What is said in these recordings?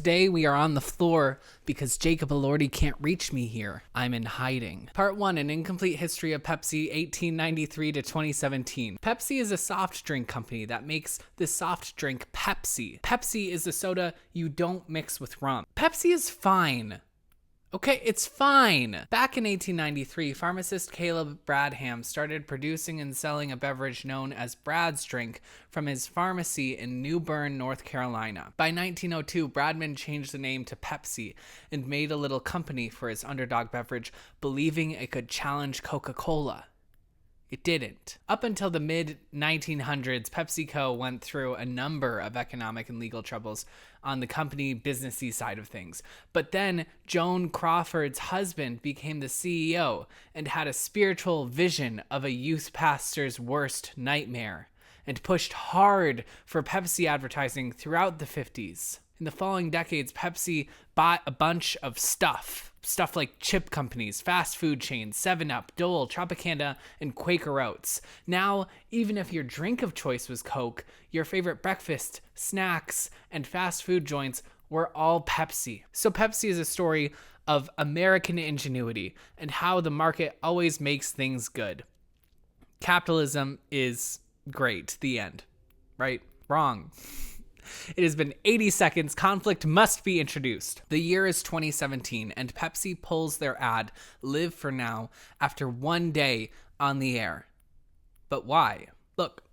today we are on the floor because Jacob Elordi can't reach me here. I'm in hiding. Part 1, an incomplete history of Pepsi, 1893 to 2017. Pepsi is a soft drink company that makes the soft drink Pepsi. Pepsi is the soda you don't mix with rum. Pepsi is fine. Okay, it's fine. Back in 1893, pharmacist Caleb Bradham started producing and selling a beverage known as Brad's Drink from his pharmacy in New Bern, North Carolina. By 1902, Bradman changed the name to Pepsi and made a little company for his underdog beverage, believing it could challenge Coca-Cola. It didn't. Up until the mid-1900s, PepsiCo went through a number of economic and legal troubles on the company businessy side of things. But then Joan Crawford's husband became the CEO and had a spiritual vision of a youth pastor's worst nightmare and pushed hard for Pepsi advertising throughout the 50s. In the following decades, Pepsi bought a bunch of stuff like chip companies, fast food chains, 7-Up, Dole, Tropicana, and Quaker Oats. Now, even if your drink of choice was Coke, your favorite breakfast, snacks, and fast food joints were all Pepsi. So Pepsi is a story of American ingenuity and how the market always makes things good. Capitalism is great. The end. Right? Wrong. It has been 80 seconds. Conflict must be introduced. The year is 2017, and Pepsi pulls their ad, Live for Now, after one day on the air. But why? Look,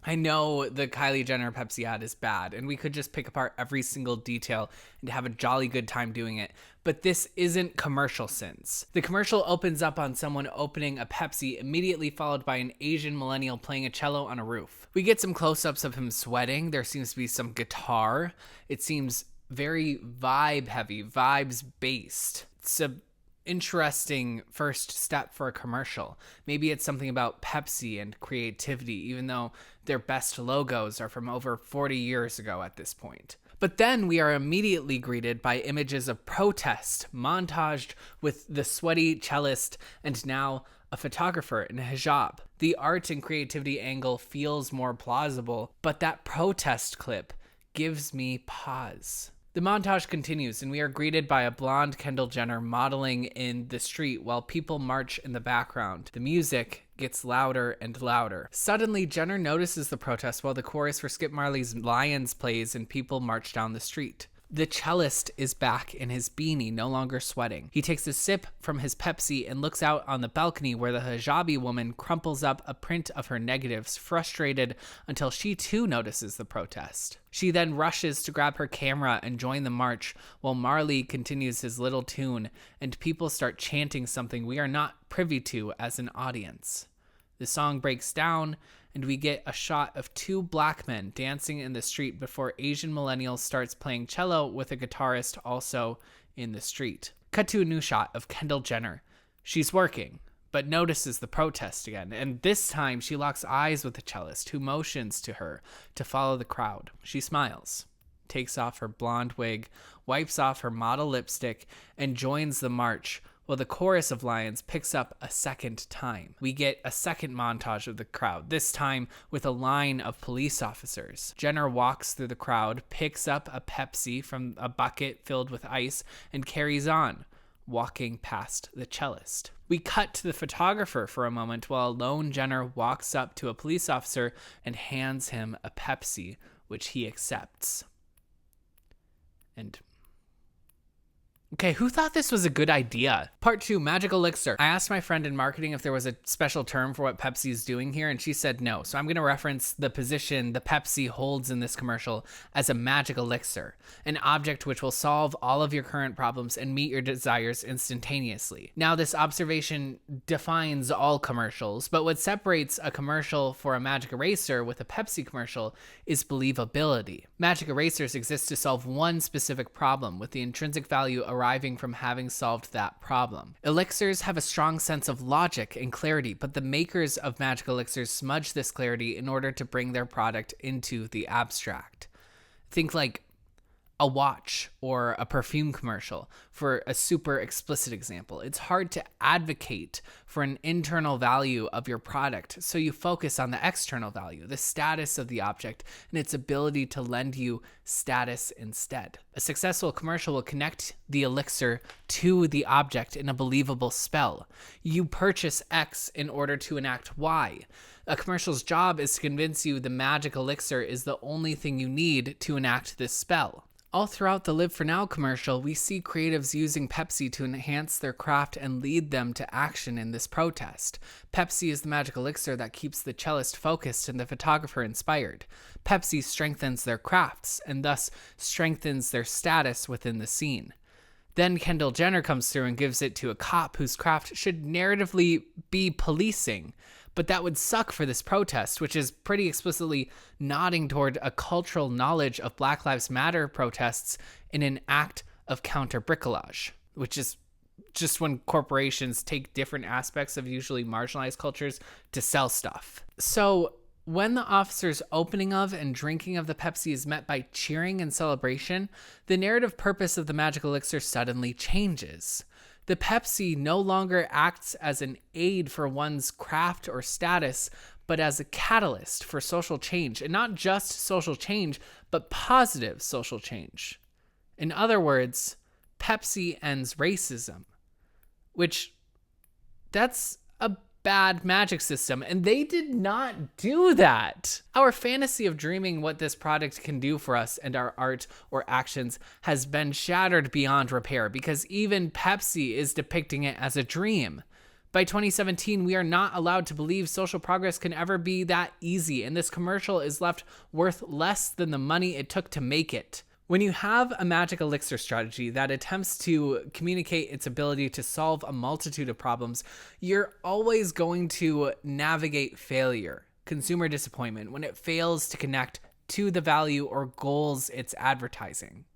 I know the Kylie Jenner Pepsi ad is bad, and we could just pick apart every single detail and have a jolly good time doing it. But this isn't commercial sins. The commercial opens up on someone opening a Pepsi, immediately followed by an Asian millennial playing a cello on a roof. We get some close-ups of him sweating. There seems to be some guitar. It seems very vibe-heavy, vibes-based. It's a interesting first step for a commercial. Maybe it's something about Pepsi and creativity, even though their best logos are from over 40 years ago at this point. But then we are immediately greeted by images of protest, montaged with the sweaty cellist and now a photographer in a hijab. The art and creativity angle feels more plausible, but that protest clip gives me pause. The montage continues, and we are greeted by a blonde Kendall Jenner modeling in the street while people march in the background. The music gets louder and louder. Suddenly, Jenner notices the protest while the chorus for Skip Marley's Lions plays and people march down the street. The cellist is back in his beanie, no longer sweating. He takes a sip from his Pepsi and looks out on the balcony where the hijabi woman crumples up a print of her negatives, frustrated until she too notices the protest. She then rushes to grab her camera and join the march while Marley continues his little tune and people start chanting something we are not privy to as an audience. The song breaks down, and we get a shot of two black men dancing in the street before Asian millennial starts playing cello with a guitarist also in the street. Cut to a new shot of Kendall Jenner. She's working, but notices the protest again, and this time she locks eyes with the cellist, who motions to her to follow the crowd. She smiles, takes off her blonde wig, wipes off her model lipstick, and joins the march, while the chorus of Lions picks up a second time. We get a second montage of the crowd, this time with a line of police officers. Jenner walks through the crowd, picks up a Pepsi from a bucket filled with ice, and carries on, walking past the cellist. We cut to the photographer for a moment while a lone Jenner walks up to a police officer and hands him a Pepsi, which he accepts. And okay, who thought this was a good idea? Part 2, Magic Elixir. I asked my friend in marketing if there was a special term for what Pepsi is doing here, and she said no. So I'm going to reference the position the Pepsi holds in this commercial as a magic elixir, an object which will solve all of your current problems and meet your desires instantaneously. Now, this observation defines all commercials, but what separates a commercial for a magic eraser with a Pepsi commercial is believability. Magic erasers exist to solve one specific problem, with the intrinsic value arriving from having solved that problem. Elixirs have a strong sense of logic and clarity, but the makers of magic elixirs smudge this clarity in order to bring their product into the abstract. Think like a watch or a perfume commercial, for a super explicit example. It's hard to advocate for an internal value of your product, so you focus on the external value, the status of the object, and its ability to lend you status instead. A successful commercial will connect the elixir to the object in a believable spell. You purchase X in order to enact Y. A commercial's job is to convince you the magic elixir is the only thing you need to enact this spell. All throughout the Live for Now commercial, we see creatives using Pepsi to enhance their craft and lead them to action in this protest. Pepsi is the magic elixir that keeps the cellist focused and the photographer inspired. Pepsi strengthens their crafts and thus strengthens their status within the scene. Then Kendall Jenner comes through and gives it to a cop whose craft should narratively be policing. But that would suck for this protest, which is pretty explicitly nodding toward a cultural knowledge of Black Lives Matter protests in an act of counter-bricolage, which is just when corporations take different aspects of usually marginalized cultures to sell stuff. So when the officer's opening of and drinking of the Pepsi is met by cheering and celebration, the narrative purpose of the magic elixir suddenly changes. The Pepsi no longer acts as an aid for one's craft or status, but as a catalyst for social change, and not just social change, but positive social change. In other words, Pepsi ends racism, which that's a bad magic system, and they did not do that. Our fantasy of dreaming what this product can do for us and our art or actions has been shattered beyond repair, because even Pepsi is depicting it as a dream. By 2017, we are not allowed to believe social progress can ever be that easy, and this commercial is left worth less than the money it took to make it. When you have a magic elixir strategy that attempts to communicate its ability to solve a multitude of problems, you're always going to navigate failure, consumer disappointment, when it fails to connect to the value or goals it's advertising.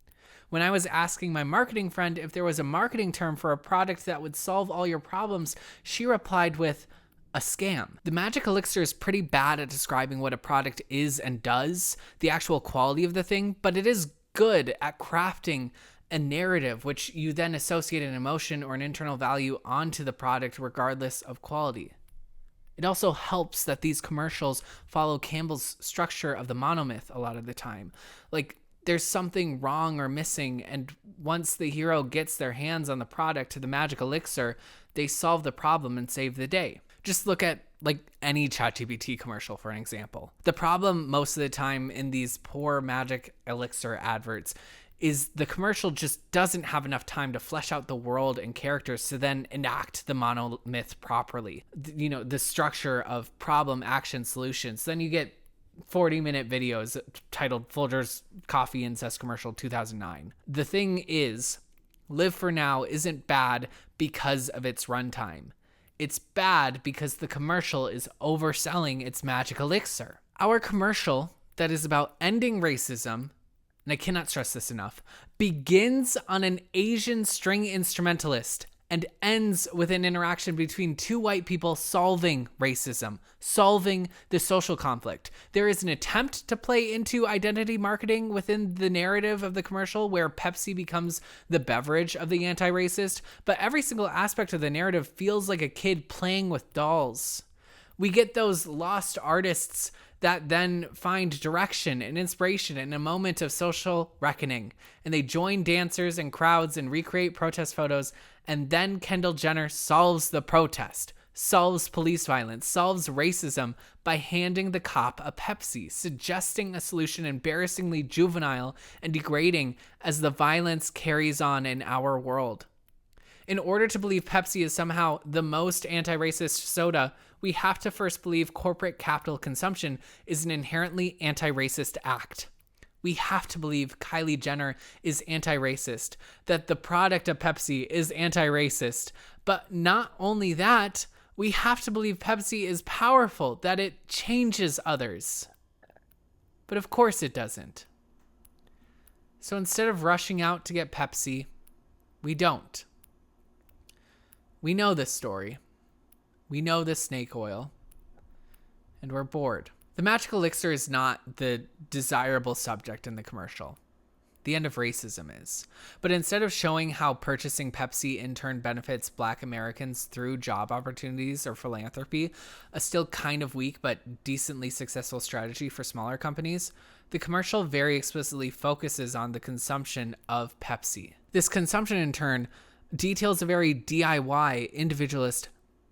When I was asking my marketing friend if there was a marketing term for a product that would solve all your problems, she replied with, a scam. The magic elixir is pretty bad at describing what a product is and does, the actual quality of the thing, but it is good at crafting a narrative which you then associate an emotion or an internal value onto the product regardless of quality. It also helps that these commercials follow Campbell's structure of the monomyth a lot of the time. Like, there's something wrong or missing, and once the hero gets their hands on the product, the magic elixir, they solve the problem and save the day. Just look at like any ChatGPT commercial, for an example. The problem most of the time in these poor magic elixir adverts is the commercial just doesn't have enough time to flesh out the world and characters to then enact the monomyth properly. You know, the structure of problem, action, solutions. Then you get 40-minute videos titled Folgers Coffee Incest Commercial 2009. The thing is, Live for Now isn't bad because of its runtime. It's bad because the commercial is overselling its magic elixir. Our commercial that is about ending racism, and I cannot stress this enough, begins on an Asian string instrumentalist and ends with an interaction between two white people solving racism, solving the social conflict. There is an attempt to play into identity marketing within the narrative of the commercial where Pepsi becomes the beverage of the anti-racist, but every single aspect of the narrative feels like a kid playing with dolls. We get those lost artists that then find direction and inspiration in a moment of social reckoning, and they join dancers and crowds and recreate protest photos, and then Kendall Jenner solves the protest, solves police violence, solves racism by handing the cop a Pepsi, suggesting a solution embarrassingly juvenile and degrading as the violence carries on in our world. In order to believe Pepsi is somehow the most anti-racist soda, we have to first believe corporate capital consumption is an inherently anti-racist act. We have to believe Kylie Jenner is anti-racist, that the product of Pepsi is anti-racist. But not only that, we have to believe Pepsi is powerful, that it changes others. But of course it doesn't. So instead of rushing out to get Pepsi, we don't. We know this story. We know the snake oil. And we're bored. The magic elixir is not the desirable subject in the commercial. the end of racism is. But instead of showing how purchasing Pepsi in turn benefits Black Americans through job opportunities or philanthropy, a still kind of weak but decently successful strategy for smaller companies, the commercial very explicitly focuses on the consumption of Pepsi. This consumption, in turn, details a very DIY, individualist,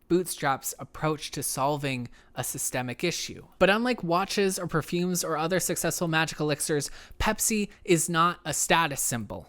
bootstraps approach to solving a systemic issue. But unlike watches or perfumes or other successful magic elixirs, Pepsi is not a status symbol.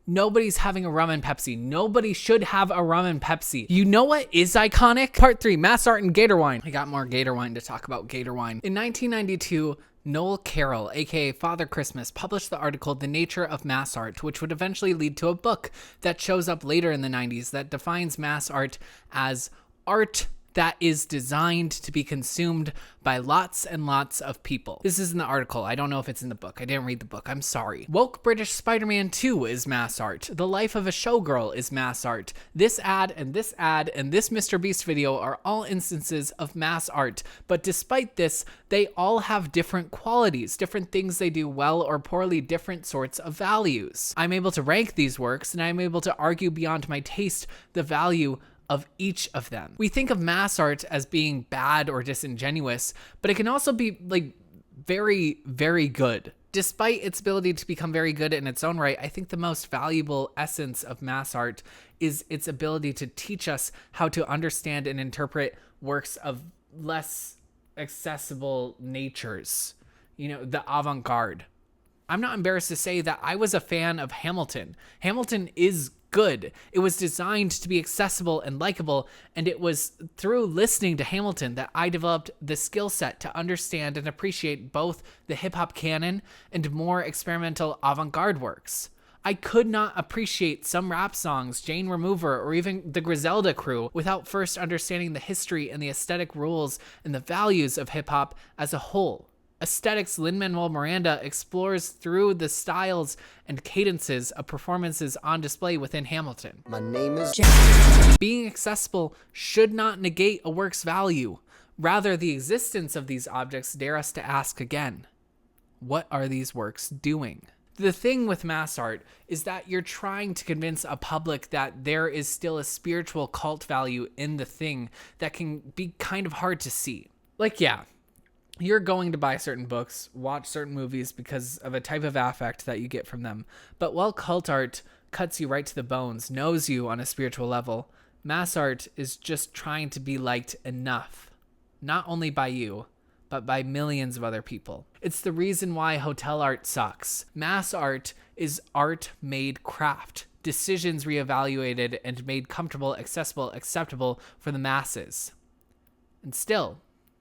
Nobody's having a rum and Pepsi. Nobody should have a rum and Pepsi. You know what is iconic? Part 3, mass art and Gator wine. I got more Gator wine to talk about Gator wine. In 1992, Noel Carroll, aka Father Christmas, published the article The Nature of Mass Art, which would eventually lead to a book that shows up later in the 90s that defines mass art as art that is designed to be consumed by lots and lots of people. This is in the article. I don't know if it's in the book. I didn't read the book. I'm sorry. Woke British Spider-Man 2 is mass art. The Life of a Showgirl is mass art. This ad and this ad and this Mr. Beast video are all instances of mass art. But despite this, they all have different qualities, different things they do well or poorly, different sorts of values. I'm able to rank these works, and I'm able to argue beyond my taste the value of each of them. We think of mass art as being bad or disingenuous, but it can also be like very, very good. Despite its ability to become very good in its own right, I think the most valuable essence of mass art is its ability to teach us how to understand and interpret works of less accessible natures. You know, the avant-garde. I'm not embarrassed to say that I was a fan of Hamilton. Hamilton is good. It was designed to be accessible and likable, and it was through listening to Hamilton that I developed the skill set to understand and appreciate both the hip-hop canon and more experimental avant-garde works. I could not appreciate some rap songs, Jane Remover, or even the Griselda Crew without first understanding the history and the aesthetic rules and the values of hip-hop as a whole. Aesthetics Lin-Manuel Miranda explores through the styles and cadences of performances on display within Hamilton. My name is Jack. Being accessible should not negate a work's value. Rather, the existence of these objects dare us to ask again, what are these works doing? The thing with mass art is that you're trying to convince a public that there is still a spiritual cult value in the thing that can be kind of hard to see. Like, yeah, you're going to buy certain books, watch certain movies because of a type of affect that you get from them. But while cult art cuts you right to the bones, knows you on a spiritual level, mass art is just trying to be liked enough. Not only by you, but by millions of other people. It's the reason why hotel art sucks. Mass art is art made craft. Decisions reevaluated and made comfortable, accessible, acceptable for the masses. And still,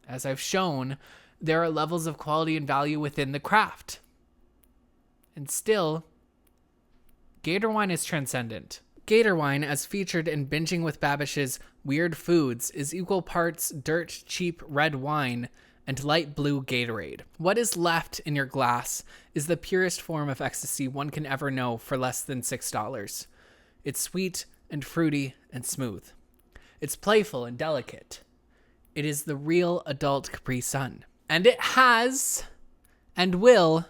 as I've shown, there are levels of quality and value within the craft. And still, Gator wine is transcendent. Gator wine, as featured in Binging with Babish's Weird Foods, is equal parts dirt cheap red wine and light blue Gatorade. What is left in your glass is the purest form of ecstasy one can ever know for less than $6. It's sweet and fruity and smooth. It's playful and delicate. It is the real adult Capri Sun. And it has, and will,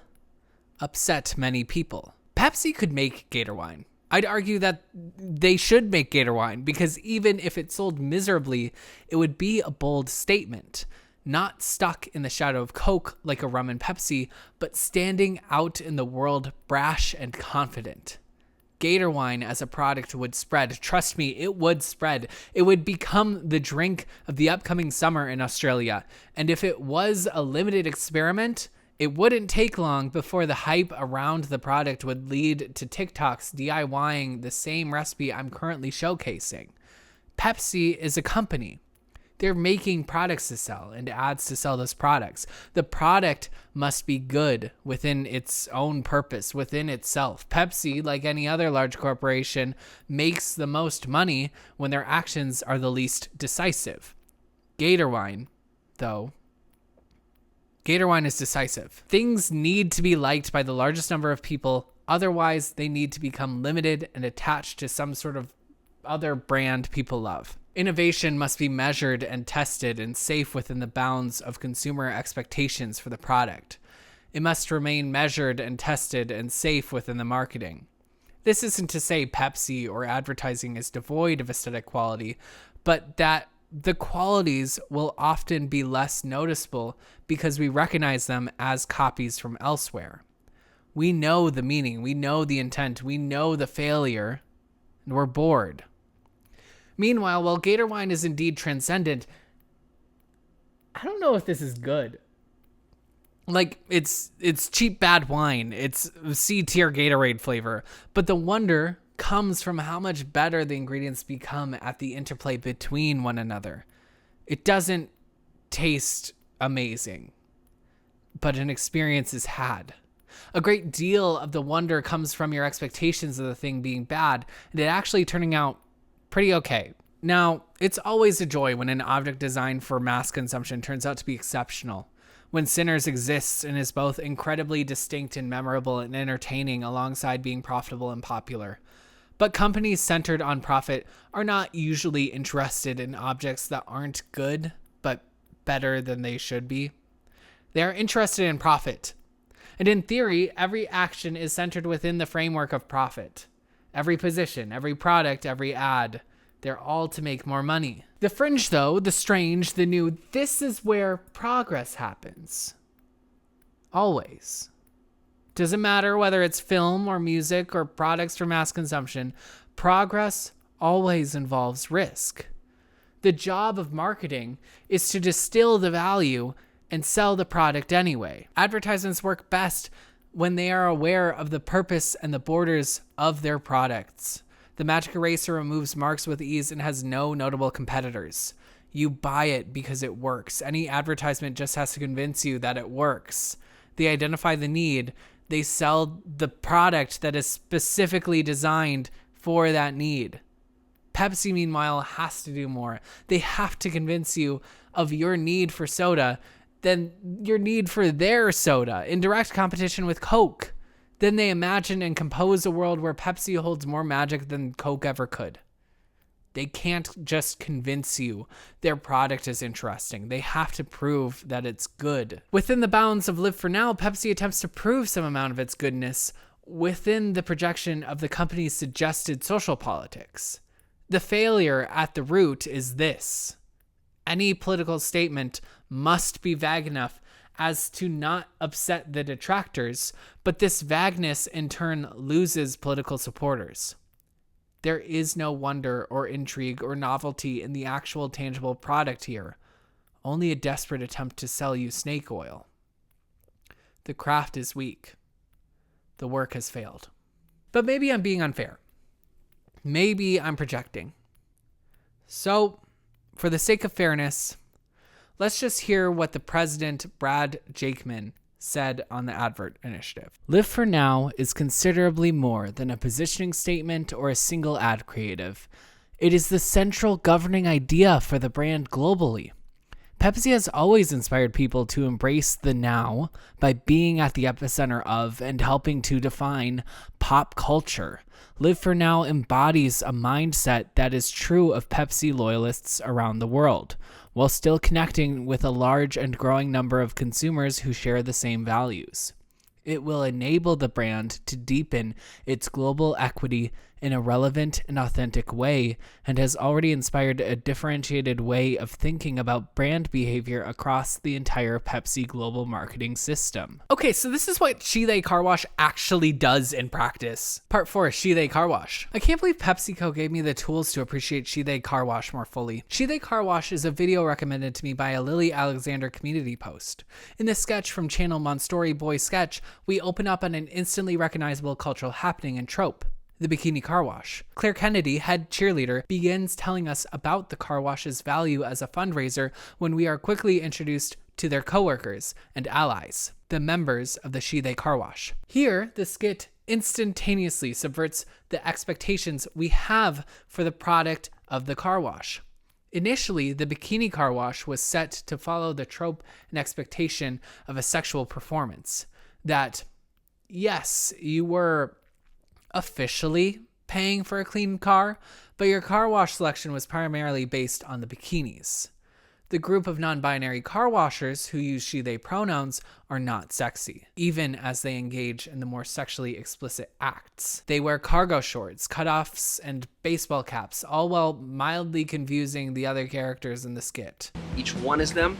upset many people. Pepsi could make Gator wine. I'd argue that they should make Gator wine because even if it sold miserably, it would be a bold statement. Not stuck in the shadow of Coke like a rum and Pepsi, but standing out in the world brash and confident. Gator wine as a product would spread. Trust me, it would spread. It would become the drink of the upcoming summer in Australia. And if it was a limited experiment, it wouldn't take long before the hype around the product would lead to TikToks DIYing the same recipe I'm currently showcasing. Pepsi is a company. They're making products to sell and ads to sell those products. The product must be good within its own purpose, within itself. Pepsi, like any other large corporation, makes the most money when their actions are the least decisive. Gator wine, though, Gator wine is decisive. Things need to be liked by the largest number of people. Otherwise, they need to become limited and attached to some sort of other brand people love. Innovation must be measured and tested and safe within the bounds of consumer expectations for the product. It must remain measured and tested and safe within the marketing. This isn't to say Pepsi or advertising is devoid of aesthetic quality, but that the qualities will often be less noticeable because we recognize them as copies from elsewhere. We know the meaning, we know the intent, we know the failure, and we're bored. Meanwhile, while Gator wine is indeed transcendent, I don't know if this is good. Like, it's cheap bad wine. It's C-tier Gatorade flavor. But the wonder comes from how much better the ingredients become at the interplay between one another. It doesn't taste amazing, but an experience is had. A great deal of the wonder comes from your expectations of the thing being bad and it actually turning out pretty okay. Now, it's always a joy when an object designed for mass consumption turns out to be exceptional. When Sinners exists and is both incredibly distinct and memorable and entertaining alongside being profitable and popular. But companies centered on profit are not usually interested in objects that aren't good, but better than they should be. They are interested in profit. And in theory, every action is centered within the framework of profit. Every position, every product, every ad, they're all to make more money. The fringe, though, the strange, the new, this is where progress happens. Always. Doesn't matter whether it's film or music or products for mass consumption, progress always involves risk. The job of marketing is to distill the value and sell the product anyway. Advertisements work best when they are aware of the purpose and the borders of their products. The Magic Eraser removes marks with ease and has no notable competitors. You buy it because it works. Any advertisement just has to convince you that it works. They identify the need. They sell the product that is specifically designed for that need. Pepsi, meanwhile, has to do more. They have to convince you of your need for soda than your need for their soda in direct competition with Coke. Then they imagine and compose a world where Pepsi holds more magic than Coke ever could. They can't just convince you their product is interesting. They have to prove that it's good. Within the bounds of Live for Now, Pepsi attempts to prove some amount of its goodness within the projection of the company's suggested social politics. The failure at the root is this. Any political statement must be vague enough as to not upset the detractors, but this vagueness in turn loses political supporters. There is no wonder or intrigue or novelty in the actual tangible product here, only a desperate attempt to sell you snake oil. The craft is weak. The work has failed. But maybe I'm being unfair. Maybe I'm projecting. So, for the sake of fairness, let's just hear what the president, Brad Jakeman, said on the advert initiative. Live for Now is considerably more than a positioning statement or a single ad creative. It is the central governing idea for the brand globally. Pepsi has always inspired people to embrace the now by being at the epicenter of and helping to define pop culture. Live for Now embodies a mindset that is true of Pepsi loyalists around the world, while still connecting with a large and growing number of consumers who share the same values. It will enable the brand to deepen its global equity in a relevant and authentic way, and has already inspired a differentiated way of thinking about brand behavior across the entire Pepsi global marketing system. Okay, so this is what She/They Car Wash actually does in practice. Part 4, She/They Car Wash. I can't believe PepsiCo gave me the tools to appreciate She/They Car Wash more fully. She/They Car Wash is a video recommended to me by a Lily Alexander community post. In this sketch from channel Monstory Boy Sketch, we open up on an instantly recognizable cultural happening and trope. The bikini car wash. Claire Kennedy, head cheerleader, begins telling us about the car wash's value as a fundraiser when we are quickly introduced to their coworkers and allies, the members of the She/They Car Wash. Here, the skit instantaneously subverts the expectations we have for the product of the car wash. Initially, the bikini car wash was set to follow the trope and expectation of a sexual performance. That, yes, you were officially paying for a clean car, but your car wash selection was primarily based on the bikinis. The group of non-binary car washers who use she/they pronouns are not sexy, even as they engage in the more sexually explicit acts. They wear cargo shorts, cutoffs, and baseball caps, all while mildly confusing the other characters in the skit. Each one is them.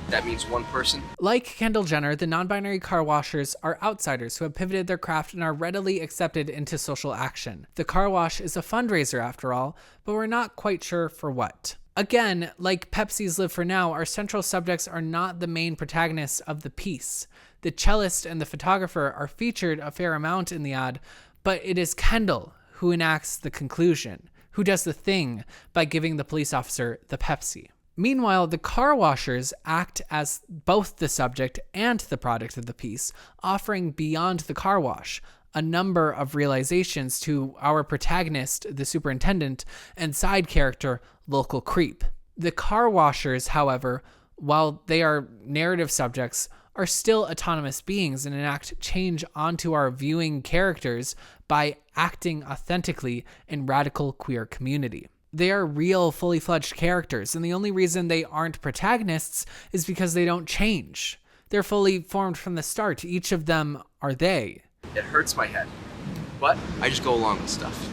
That means one person. Like Kendall Jenner, the non-binary car washers are outsiders who have pivoted their craft and are readily accepted into social action. The car wash is a fundraiser after all, but we're not quite sure for what. Again, like Pepsi's Live for Now, our central subjects are not the main protagonists of the piece. The cellist and the photographer are featured a fair amount in the ad, but it is Kendall who enacts the conclusion, who does the thing by giving the police officer the Pepsi. Meanwhile, the car washers act as both the subject and the product of the piece, offering beyond the car wash a number of realizations to our protagonist, the superintendent, and side character, local creep. The car washers, however, while they are narrative subjects, are still autonomous beings and enact change onto our viewing characters by acting authentically in radical queer community. They are real, fully fledged characters, and the only reason they aren't protagonists is because they don't change. They're fully formed from the start. Each of them are they. It hurts my head, but I just go along with stuff.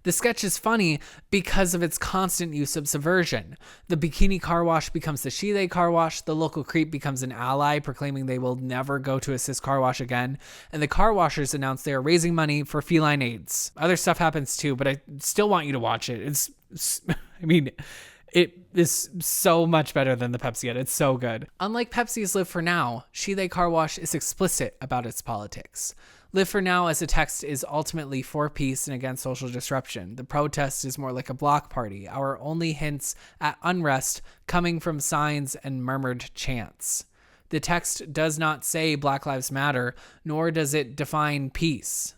The sketch is funny because of its constant use of subversion. The bikini car wash becomes the she/they car wash, the local creep becomes an ally proclaiming they will never go to a cis car wash again, and the car washers announce they are raising money for feline AIDS. Other stuff happens too, but I still want you to watch it. It is so much better than the Pepsi ad. It's so good. Unlike Pepsi's Live for Now, she/they car wash is explicit about its politics. Live for Now as a text is ultimately for peace and against social disruption. The protest is more like a block party, our only hints at unrest coming from signs and murmured chants. The text does not say Black Lives Matter, nor does it define peace.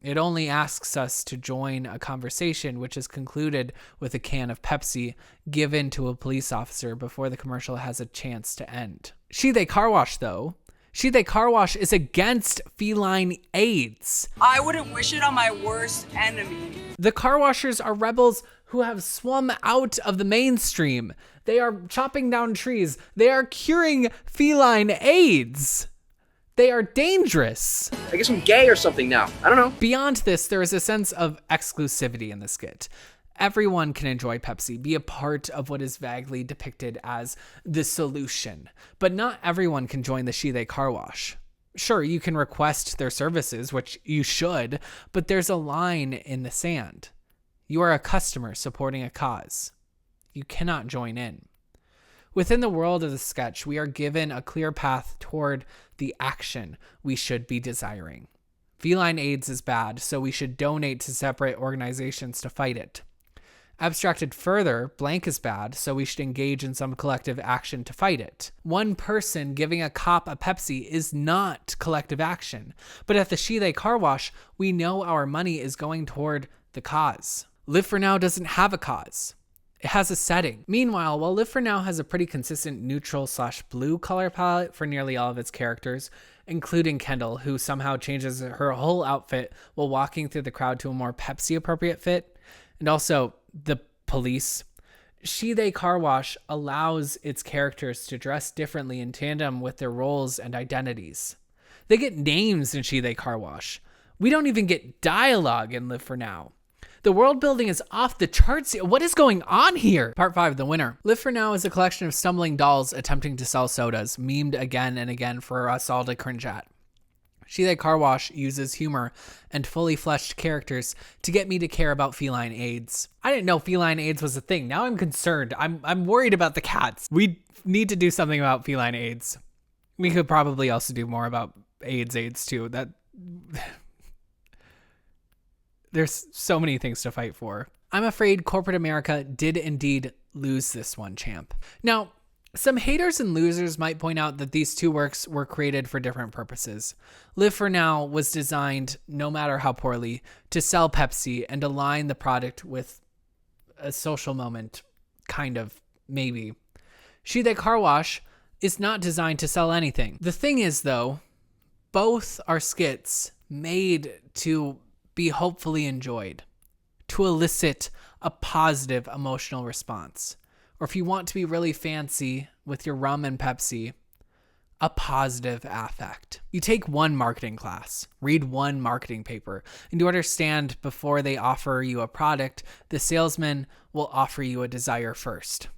It only asks us to join a conversation which is concluded with a can of Pepsi given to a police officer before the commercial has a chance to end. She/they car wash, though. She/they car wash is against feline AIDS. I wouldn't wish it on my worst enemy. The car washers are rebels who have swum out of the mainstream. They are chopping down trees. They are curing feline AIDS. They are dangerous. I guess I'm gay or something now. I don't know. Beyond this, there is a sense of exclusivity in the skit. Everyone can enjoy Pepsi, be a part of what is vaguely depicted as the solution, but not everyone can join the she/they car wash. Sure, you can request their services, which you should, but there's a line in the sand. You are a customer supporting a cause. You cannot join in. Within the world of the sketch, we are given a clear path toward the action we should be desiring. Feline AIDS is bad, so we should donate to separate organizations to fight it. Abstracted further, blank is bad, so we should engage in some collective action to fight it. One person giving a cop a Pepsi is not collective action, but at the she/they car wash, we know our money is going toward the cause. Live for Now doesn't have a cause. It has a setting. Meanwhile, while Live for Now has a pretty consistent neutral/blue color palette for nearly all of its characters, including Kendall, who somehow changes her whole outfit while walking through the crowd to a more Pepsi appropriate fit, and also the police, she/they car wash allows its characters to dress differently in tandem with their roles and identities. They get names in she/they car wash. We don't even get dialogue in Live for Now. The world building is off the charts. What is going on here? Part 5, the winner. Live for Now is a collection of stumbling dolls attempting to sell sodas, memed again and again for us all to cringe at. she/they car wash uses humor and fully fleshed characters to get me to care about feline AIDS. I didn't know feline AIDS was a thing. Now I'm concerned. I'm worried about the cats. We need to do something about feline AIDS. We could probably also do more about AIDS too. There's so many things to fight for. I'm afraid corporate America did indeed lose this one, champ. Now, some haters and losers might point out that these two works were created for different purposes. Live for Now was designed, no matter how poorly, to sell Pepsi and align the product with a social moment, kind of, maybe. she/they car wash is not designed to sell anything. The thing is, though, both are skits made to be hopefully enjoyed, to elicit a positive emotional response, Or if you want to be really fancy with your rum and Pepsi, a positive affect. You take one marketing class, read one marketing paper, and to understand before they offer you a product, the salesman will offer you a desire first.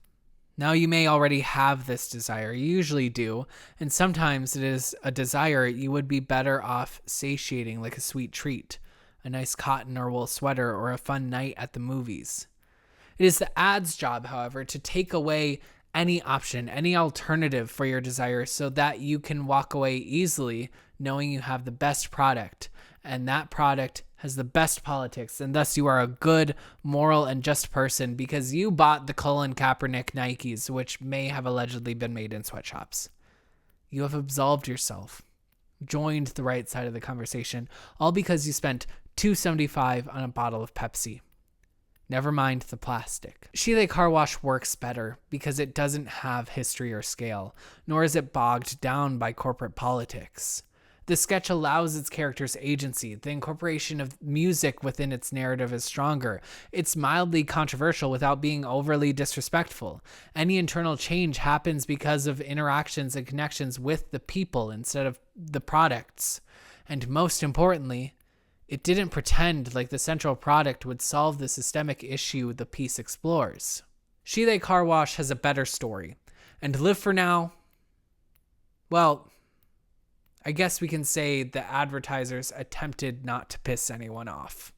Now you may already have this desire, you usually do, and sometimes it is a desire you would be better off satiating like a sweet treat, a nice cotton or wool sweater, or a fun night at the movies. It is the ad's job, however, to take away any option, any alternative for your desire so that you can walk away easily knowing you have the best product, and that product has the best politics, and thus you are a good, moral, and just person because you bought the Colin Kaepernick Nikes, which may have allegedly been made in sweatshops. You have absolved yourself, joined the right side of the conversation, all because you spent $2.75 on a bottle of Pepsi. Never mind the plastic. Chile Car Wash works better because it doesn't have history or scale, nor is it bogged down by corporate politics. The sketch allows its characters agency. The incorporation of music within its narrative is stronger. It's mildly controversial without being overly disrespectful. Any internal change happens because of interactions and connections with the people instead of the products. And most importantly, it didn't pretend like the central product would solve the systemic issue the piece explores. Chile Car Wash has a better story. And Live for Now, well, I guess we can say the advertisers attempted not to piss anyone off.